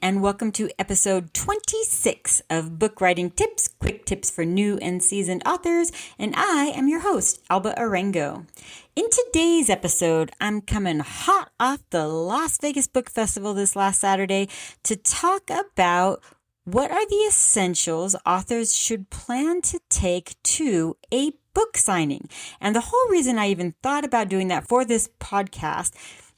and welcome to episode 26 of Book Writing Tips, quick tips for new and seasoned authors, and I am your host, Alba Arango. In today's episode, I'm coming hot off the Las Vegas Book Festival this last Saturday to talk about what are the essentials authors should plan to take to a book signing. And the whole reason I even thought about doing that for this podcast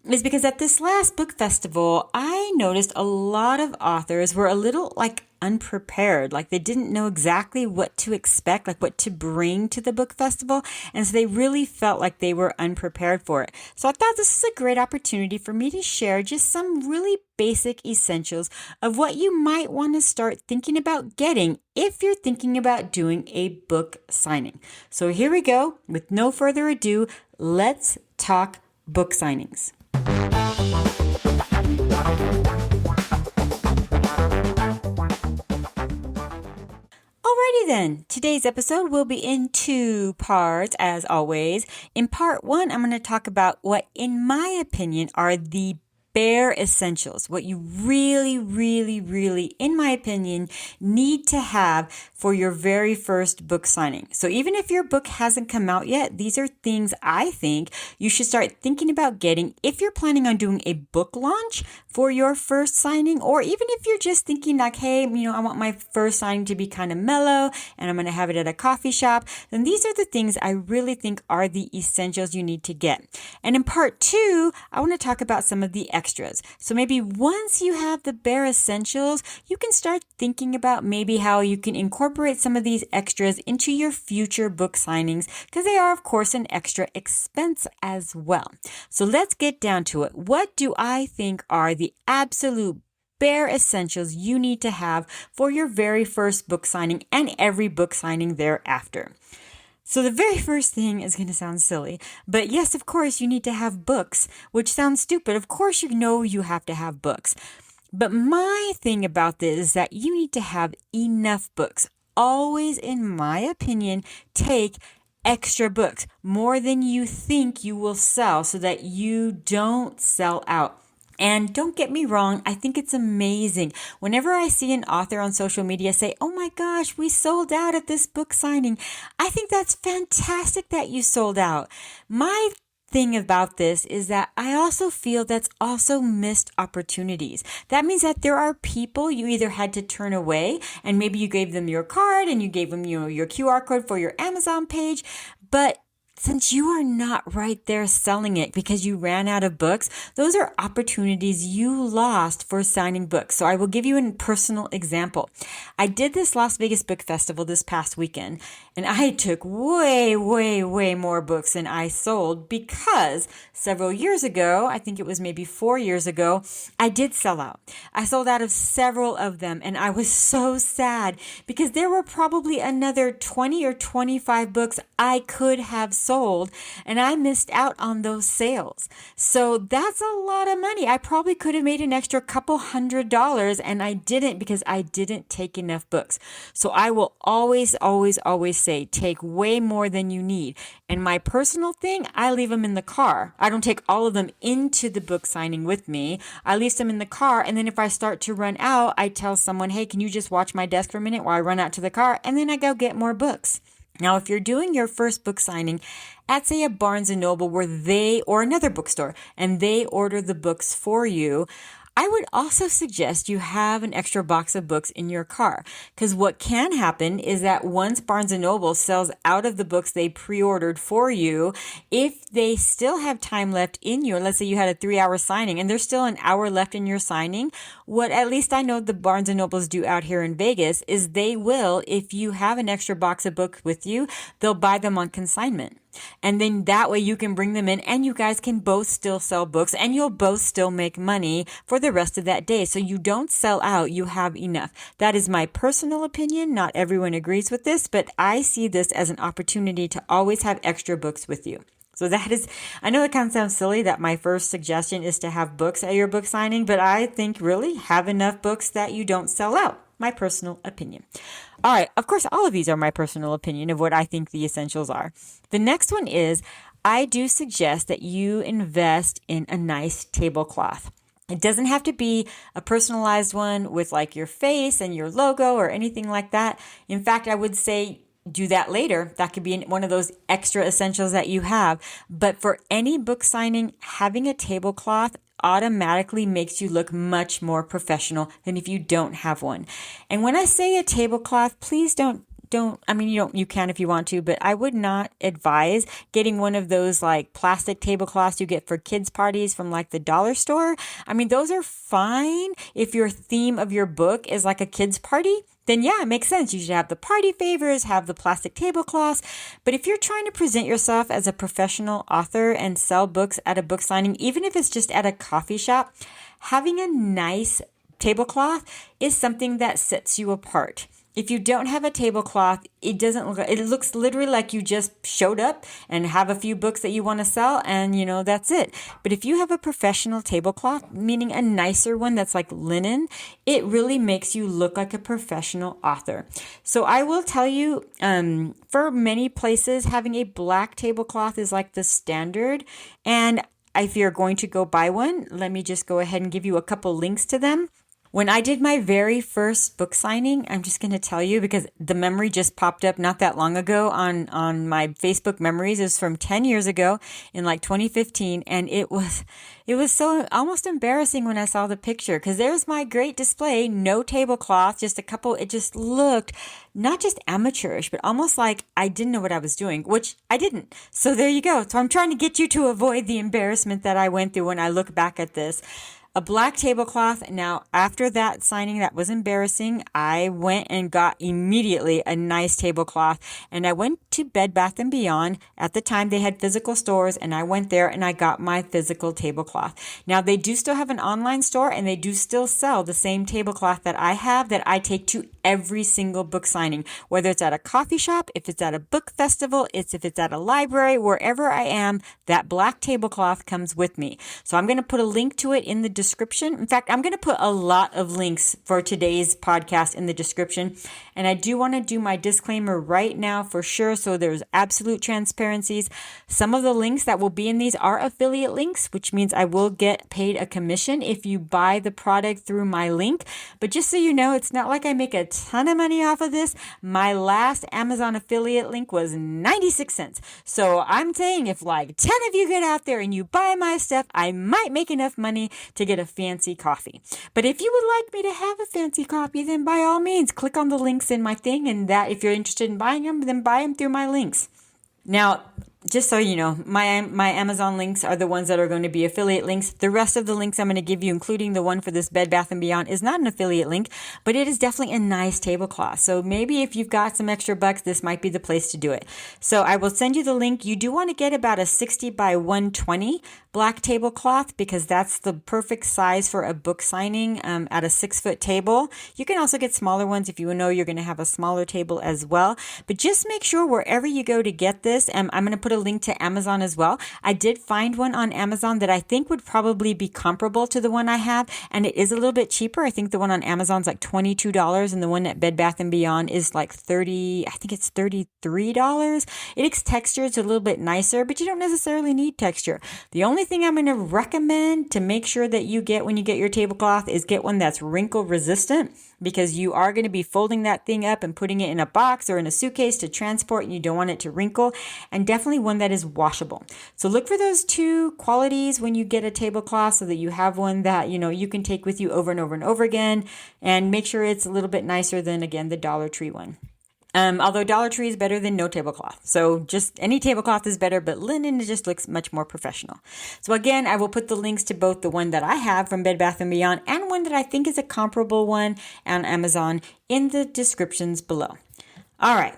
is because at this last book festival, I noticed a lot of authors were a little unprepared, like they didn't know exactly what to expect, like what to bring to the book festival. And so they really felt like they were unprepared for it. So I thought this is a great opportunity for me to share just some really basic essentials of what you might want to start thinking about getting if you're thinking about doing a book signing. So here we go. With no further ado, let's talk book signings. Alrighty then, today's episode will be in two parts as always. In part one, I'm going to talk about what, in my opinion, are the bare essentials, what you really, in my opinion, need to have for your very first book signing. So even if your book hasn't come out yet, these are things I think you should start thinking about getting if you're planning on doing a book launch for your first signing, or even if you're just thinking like, hey, I want my first signing to be kind of mellow and I'm going to have it at a coffee shop, then these are the things I really think are the essentials you need to get. And in part two, I want to talk about some of the extras. So maybe once you have the bare essentials, you can start thinking about maybe how you can incorporate some of these extras into your future book signings, because they are, of course, an extra expense as well. So let's get down to it. What do I think are the absolute bare essentials you need to have for your very first book signing and every book signing thereafter? So the very first thing is going to sound silly, but yes, of course, you need to have books, which sounds stupid. Of course, you have to have books. But my thing about this is that you need to have enough books. Always, in my opinion, take extra books, more than you think you will sell, so that you don't sell out. And don't get me wrong, I think it's amazing. Whenever I see an author on social media say, oh my gosh, we sold out at this book signing, I think that's fantastic that you sold out. My thing about this is that I also feel that's also missed opportunities. That means that there are people you either had to turn away, and maybe you gave them your card and you gave them your QR code for your Amazon page, but since you are not right there selling it because you ran out of books, those are opportunities you lost for signing books. So I will give you a personal example. I did this Las Vegas Book Festival this past weekend, and I took way more books than I sold because several years ago, I think it was maybe 4 years ago, I did sell out. I sold out of several of them, and I was so sad because there were probably another 20 or 25 books I could have sold, and I missed out on those sales. So that's a lot of money. I probably could have made an extra couple $100, and I didn't because I didn't take enough books. So I will always say take way more than you need. And my personal thing, I leave them in the car. I don't take all of them into the book signing with me. I leave them in the car, and then if I start to run out, I tell someone, hey, can you just watch my desk for a minute while I run out to the car? And then I go get more books. Now, if you're doing your first book signing at, say, a Barnes & Noble or another bookstore, and they order the books for you, I would also suggest you have an extra box of books in your car, because what can happen is that once Barnes & Noble sells out of the books they pre-ordered for you, if they still have time left in you, let's say you had a 3-hour signing and there's still an hour left in your signing, what at least I know the Barnes & Nobles do out here in Vegas is they will, if you have an extra box of books with you, they'll buy them on consignment. And then that way you can bring them in and you guys can both still sell books and you'll both still make money for the rest of that day. So you don't sell out, you have enough. That is my personal opinion. Not everyone agrees with this, but I see this as an opportunity to always have extra books with you. So that is, I know it kind of sounds silly that my first suggestion is to have books at your book signing, but I think really have enough books that you don't sell out. My personal opinion. All right. Of course, all of these are my personal opinion of what I think the essentials are. The next one is I do suggest that you invest in a nice tablecloth. It doesn't have to be a personalized one with like your face and your logo or anything like that. In fact, I would say do that later. That could be one of those extra essentials that you have. But for any book signing, having a tablecloth automatically makes you look much more professional than if you don't have one. And when I say a tablecloth, please don't I mean, you can if you want to, but I would not advise getting one of those like plastic tablecloths you get for kids parties from like the dollar store. I mean, those are fine if your theme of your book is like a kids party. Then yeah, it makes sense. You should have the party favors, have the plastic tablecloths. But if you're trying to present yourself as a professional author and sell books at a book signing, even if it's just at a coffee shop, having a nice tablecloth is something that sets you apart. If you don't have a tablecloth, it looks literally like you just showed up and have a few books that you want to sell and, that's it. But if you have a professional tablecloth, meaning a nicer one that's like linen, it really makes you look like a professional author. So I will tell you, for many places, having a black tablecloth is like the standard. And if you're going to go buy one, let me just go ahead and give you a couple links to them. When I did my very first book signing, I'm just going to tell you because the memory just popped up not that long ago on my Facebook memories. It was from 10 years ago in like 2015. And it was so almost embarrassing when I saw the picture because there's my great display, no tablecloth, just a couple. It just looked not just amateurish, but almost like I didn't know what I was doing, which I didn't. So there you go. So I'm trying to get you to avoid the embarrassment that I went through when I look back at this. A black tablecloth. Now, after that signing, that was embarrassing. I went and got immediately a nice tablecloth and I went to Bed Bath & Beyond. At the time, they had physical stores and I went there and I got my physical tablecloth. Now, they do still have an online store and they do still sell the same tablecloth that I have that I take to every single book signing, whether it's at a coffee shop, if it's at a book festival, if it's at a library, wherever I am, that black tablecloth comes with me. So I'm going to put a link to it in the description. In fact, I'm going to put a lot of links for today's podcast in the description. And I do want to do my disclaimer right now for sure. So there's absolute transparencies. Some of the links that will be in these are affiliate links, which means I will get paid a commission if you buy the product through my link. But just so you know, it's not like I make a ton of money off of this. My last Amazon affiliate link was 96 cents. So I'm saying if like 10 of you get out there and you buy my stuff, I might make enough money to get a fancy coffee. But if you would like me to have a fancy coffee, then by all means, click on the links in my thing. And that if you're interested in buying them, then buy them through my links. Now, just so you know, my Amazon links are the ones that are going to be affiliate links. The rest of the links I'm going to give you, including the one for this Bed Bath & Beyond, is not an affiliate link, but it is definitely a nice tablecloth. So maybe if you've got some extra bucks, this might be the place to do it. So I will send you the link. You do want to get about a 60 by 120 black tablecloth because that's the perfect size for a book signing at a 6-foot table. You can also get smaller ones if you know you're going to have a smaller table as well. But just make sure wherever you go to get this, I'm going to put a link to Amazon as well. I did find one on Amazon that I think would probably be comparable to the one I have, and it is a little bit cheaper. I think the one on Amazon's like $22, and the one at Bed Bath & Beyond is like $33. It's textured, so a little bit nicer, but you don't necessarily need texture. The only thing I'm going to recommend to make sure that you get when you get your tablecloth is get one that's wrinkle resistant, because you are going to be folding that thing up and putting it in a box or in a suitcase to transport, and you don't want it to wrinkle, and definitely one that is washable. So look for those two qualities when you get a tablecloth so that you have one that, you can take with you over and over and over again, and make sure it's a little bit nicer than, again, the Dollar Tree one. Although Dollar Tree is better than no tablecloth. So just any tablecloth is better, but linen just looks much more professional. So again, I will put the links to both the one that I have from Bed Bath & Beyond and one that I think is a comparable one on Amazon in the descriptions below. All right.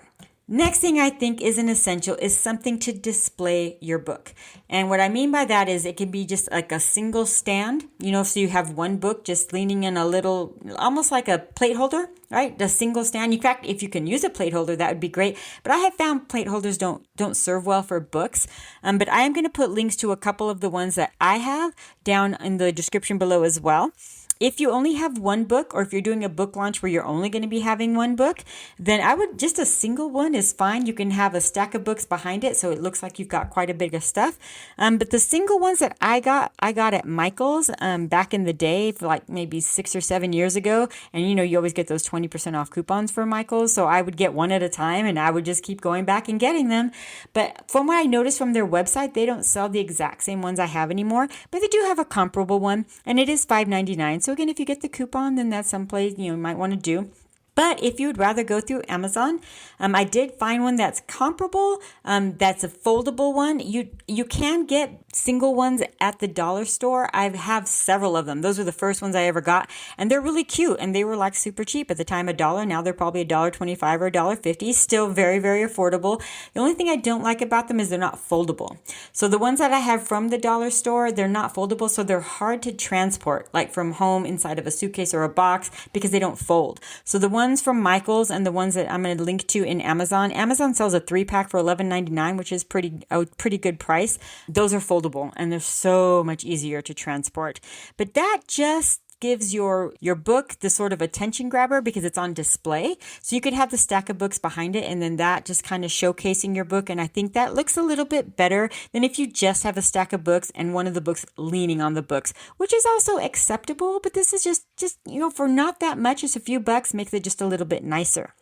Next thing I think is an essential is something to display your book. And what I mean by that is it can be just like a single stand, so you have one book just leaning in a little, almost like a plate holder, right? A single stand. In fact, if you can use a plate holder, that would be great. But I have found plate holders don't serve well for books. But I am going to put links to a couple of the ones that I have down in the description below as well. If you only have one book, or if you're doing a book launch where you're only going to be having one book, then just a single one is fine. You can have a stack of books behind it, so it looks like you've got quite a bit of stuff. But the single ones that I got at Michael's back in the day, for like maybe 6 or 7 years ago. And you always get those 20% off coupons for Michael's. So I would get one at a time, and I would just keep going back and getting them. But from what I noticed from their website, they don't sell the exact same ones I have anymore, but they do have a comparable one, and it is $5.99. So again, if you get the coupon, then that's someplace you might want to do. But if you would rather go through Amazon, I did find one that's comparable. That's a foldable one. You can get single ones at the dollar store. I have several of them. Those were the first ones I ever got, and they're really cute, and they were like super cheap at the time, $1. Now they're probably $1.25 or $1.50. Still very, very affordable. The only thing I don't like about them is they're not foldable. So the ones that I have from the dollar store, they're not foldable, so they're hard to transport, like from home inside of a suitcase or a box, because they don't fold. So the ones from Michael's and the ones that I'm going to link to in Amazon sells a 3-pack for $11.99, which is a pretty good price. Those are foldable, and they're so much easier to transport. But that just gives your book the sort of attention grabber because it's on display. So you could have the stack of books behind it, and then that just kind of showcasing your book. And I think that looks a little bit better than if you just have a stack of books and one of the books leaning on the books, which is also acceptable. But this is just for not that much, just a few bucks, makes it just a little bit nicer.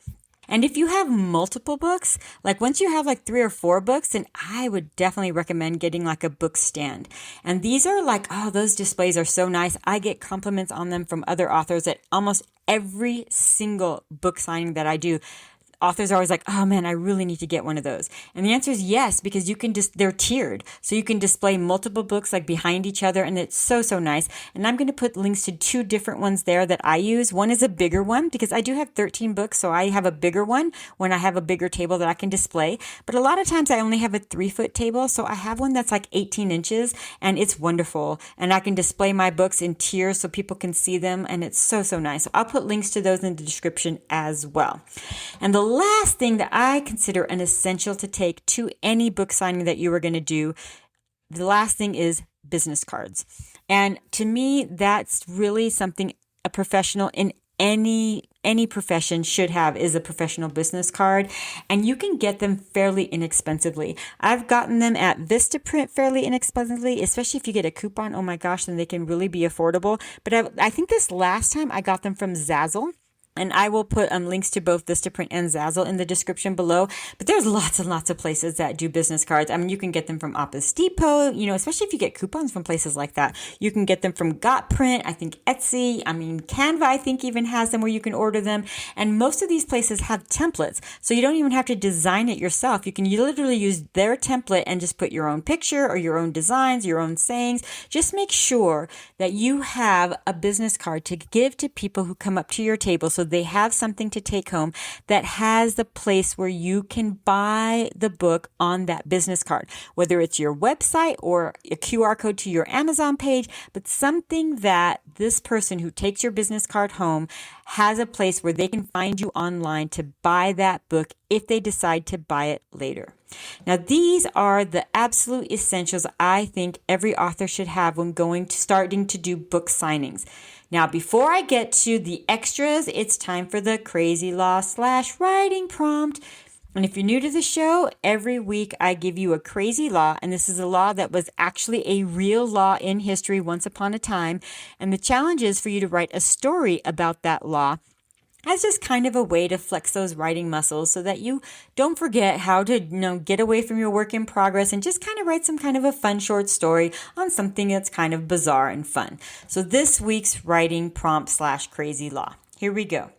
And if you have multiple books, like once you have like 3 or 4 books, then I would definitely recommend getting like a book stand. And these are like, those displays are so nice. I get compliments on them from other authors at almost every single book signing that I do. Authors are always like, oh man, I really need to get one of those. And the answer is yes, because they're tiered. So you can display multiple books like behind each other, and it's so, so nice. And I'm going to put links to 2 different ones there that I use. One is a bigger one because I do have 13 books. So I have a bigger one when I have a bigger table that I can display. But a lot of times I only have a 3-foot table. So I have one that's like 18 inches, and it's wonderful. And I can display my books in tiers so people can see them. And it's so, so nice. So I'll put links to those in the description as well. And the last thing that I consider an essential to take to any book signing that you are going to do, the last thing is business cards. And to me, that's really something a professional in any profession should have, is a professional business card. And you can get them fairly inexpensively. I've gotten them at Vistaprint fairly inexpensively, especially if you get a coupon. Oh my gosh, then they can really be affordable. But I think this last time I got them from Zazzle. And I will put links to both Vistaprint and Zazzle in the description below. But there's lots and lots of places that do business cards. I mean, you can get them from Office Depot, especially if you get coupons from places like that. You can get them from Gotprint, I think Etsy. I mean, Canva, I think, even has them where you can order them. And most of these places have templates. So you don't even have to design it yourself. You can literally use their template and just put your own picture or your own designs, your own sayings. Just make sure that you have a business card to give to people who come up to your table, so they have something to take home that has the place where you can buy the book on that business card, whether it's your website or a QR code to your Amazon page, but something that this person who takes your business card home has a place where they can find you online to buy that book if they decide to buy it later. Now, these are the absolute essentials I think every author should have when starting to do book signings. Now, before I get to the extras, it's time for the crazy law / writing prompt. And if you're new to the show, every week I give you a crazy law, and this is a law that was actually a real law in history once upon a time. And the challenge is for you to write a story about that law as just kind of a way to flex those writing muscles so that you don't forget how to, get away from your work in progress and just kind of write some kind of a fun short story on something that's kind of bizarre and fun. So this week's writing prompt / crazy law. Here we go.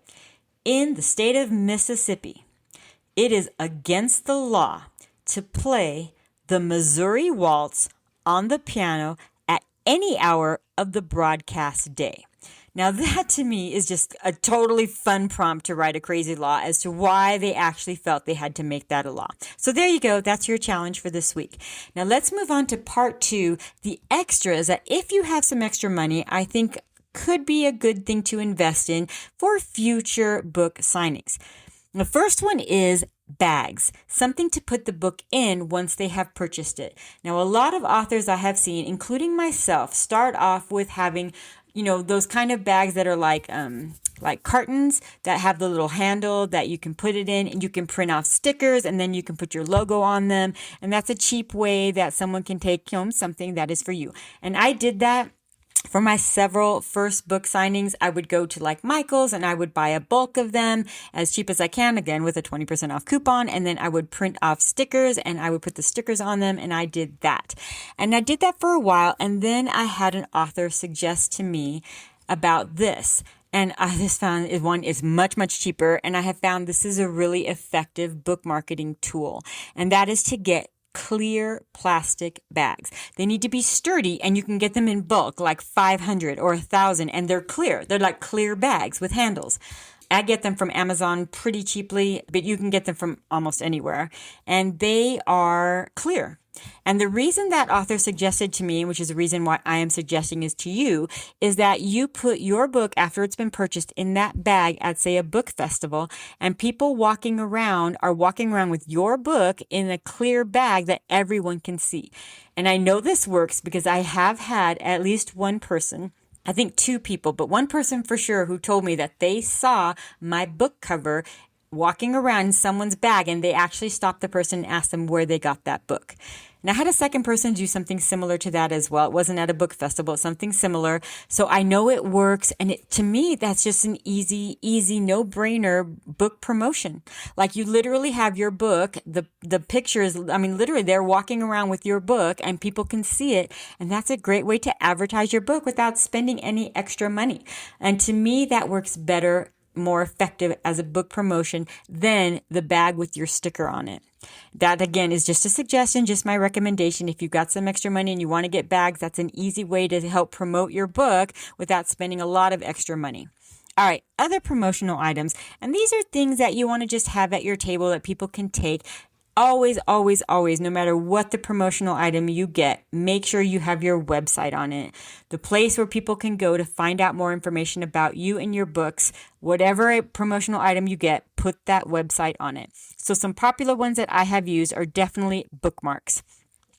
In the state of Mississippi, it is against the law to play the Missouri Waltz on the piano at any hour of the broadcast day. Now that to me is just a totally fun prompt to write a crazy law as to why they actually felt they had to make that a law. So there you go. That's your challenge for this week. Now let's move on to part 2, the extras that if you have some extra money, I think could be a good thing to invest in for future book signings. The first one is bags, something to put the book in once they have purchased it. Now, a lot of authors I have seen, including myself, start off with having those kind of bags that are like cartons that have the little handle that you can put it in, and you can print off stickers and then you can put your logo on them. And that's a cheap way that someone can take home something that is for you. And I did that. For my several first book signings, I would go to like Michael's and I would buy a bulk of them as cheap as I can, again with a 20% off coupon. And then I would print off stickers and I would put the stickers on them. And I did that. And I did that for a while. And then I had an author suggest to me about this. And I just found one is much, much cheaper. And I have found this is a really effective book marketing tool. And that is to get clear plastic bags. They need to be sturdy, and you can get them in bulk, like 500 or 1,000, and they're clear. They're like clear bags with handles. I get them from Amazon pretty cheaply, but you can get them from almost anywhere. And they are clear. And the reason that author suggested to me, which is the reason why I am suggesting is to you, is that you put your book after it's been purchased in that bag at, say, a book festival, and people walking around are walking around with your book in a clear bag that everyone can see. And I know this works because I have had at least one person, I think 2 people, but one person for sure, who told me that they saw my book cover walking around in someone's bag, and they actually stopped the person and asked them where they got that book. And I had a second person do something similar to that as well. It wasn't at a book festival, it's something similar. So I know it works. And to me, that's just an easy, no-brainer book promotion. Like, you literally have your book, the pictures, literally they're walking around with your book and people can see it. And that's a great way to advertise your book without spending any extra money. And to me, that works better, more effective as a book promotion than the bag with your sticker on it. That, again, is just a suggestion, just my recommendation. If you've got some extra money and you want to get bags, that's an easy way to help promote your book without spending a lot of extra money. All right, other promotional items. And these are things that you want to just have at your table that people can take. Always, always, always, no matter what the promotional item you get, make sure you have your website on it. The place where people can go to find out more information about you and your books. Whatever a promotional item you get, put that website on it. So some popular ones that I have used are definitely bookmarks.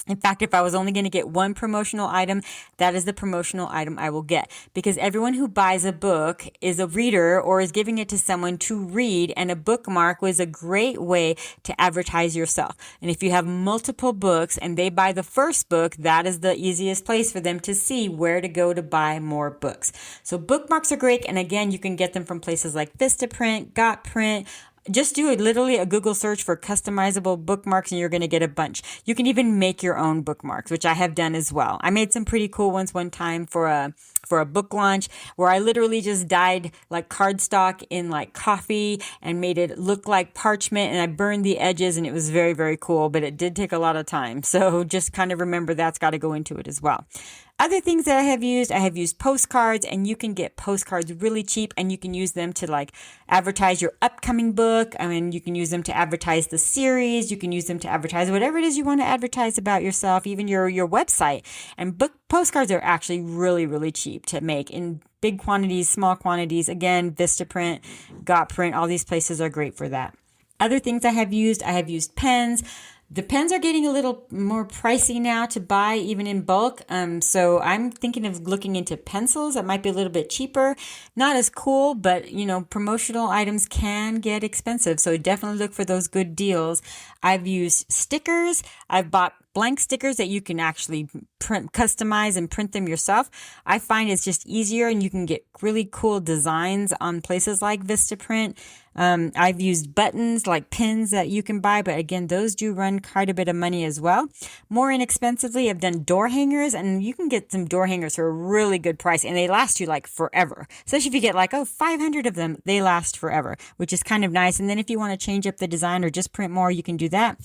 In fact, if I was only going to get one promotional item, that is the promotional item I will get, because everyone who buys a book is a reader or is giving it to someone to read, and a bookmark was a great way to advertise yourself. And if you have multiple books and they buy the first book, that is the easiest place for them to see where to go to buy more books. So bookmarks are great. And again, you can get them from places like Vistaprint, Gotprint. Just do literally a Google search for customizable bookmarks and you're going to get a bunch. You can even make your own bookmarks, which I have done as well. I made some pretty cool ones one time for a book launch where I literally just dyed like cardstock in like coffee and made it look like parchment, and I burned the edges, and it was very, very cool, but it did take a lot of time. So just kind of remember that's got to go into it as well. Other things that I have used postcards, and you can get postcards really cheap, and you can use them to like advertise your upcoming book. I mean, you can use them to advertise the series. You can use them to advertise whatever it is you want to advertise about yourself, even your website. And book postcards are actually really, really cheap to make in big quantities, small quantities. Again, Vistaprint, Gotprint, all these places are great for that. Other things I have used pens. The pens are getting a little more pricey now to buy, even in bulk. So I'm thinking of looking into pencils that might be a little bit cheaper. Not as cool, but promotional items can get expensive. So definitely look for those good deals. I've used stickers. I've bought blank stickers that you can actually customize and print them yourself. I find it's just easier, and you can get really cool designs on places like Vistaprint. I've used buttons like pins that you can buy, but again, those do run quite a bit of money as well. More inexpensively, I've done door hangers, and you can get some door hangers for a really good price, and they last you like forever. Especially if you get like 500 of them, they last forever, which is kind of nice. And then if you want to change up the design or just print more, you can do that.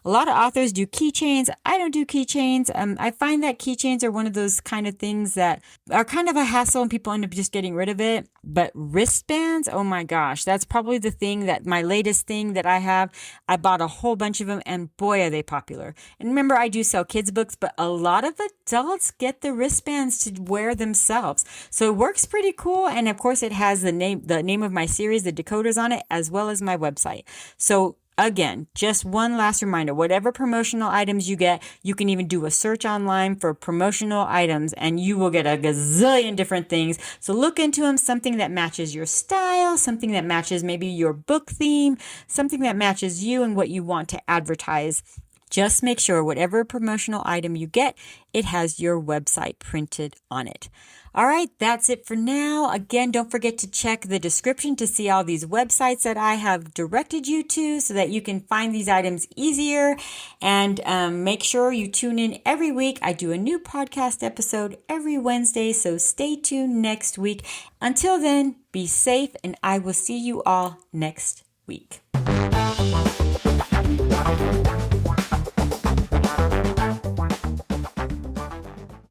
A lot of authors do keychains. I don't do keychains. I find that keychains are one of those kind of things that are kind of a hassle, and people end up just getting rid of it. But wristbands, oh my gosh, that's probably the thing that my latest thing that I have. I bought a whole bunch of them, and boy, are they popular. And remember, I do sell kids books, but a lot of adults get the wristbands to wear themselves. So it works pretty cool. And of course, it has the name of my series, the decoders on it, as well as my website. So Again, just one last reminder, whatever promotional items you get, you can even do a search online for promotional items and you will get a gazillion different things. So look into them, something that matches your style, something that matches maybe your book theme, something that matches you and what you want to advertise. Just make sure whatever promotional item you get, it has your website printed on it. All right, that's it for now. Again, don't forget to check the description to see all these websites that I have directed you to so that you can find these items easier. And make sure you tune in every week. I do a new podcast episode every Wednesday, so stay tuned next week. Until then, be safe, and I will see you all next week.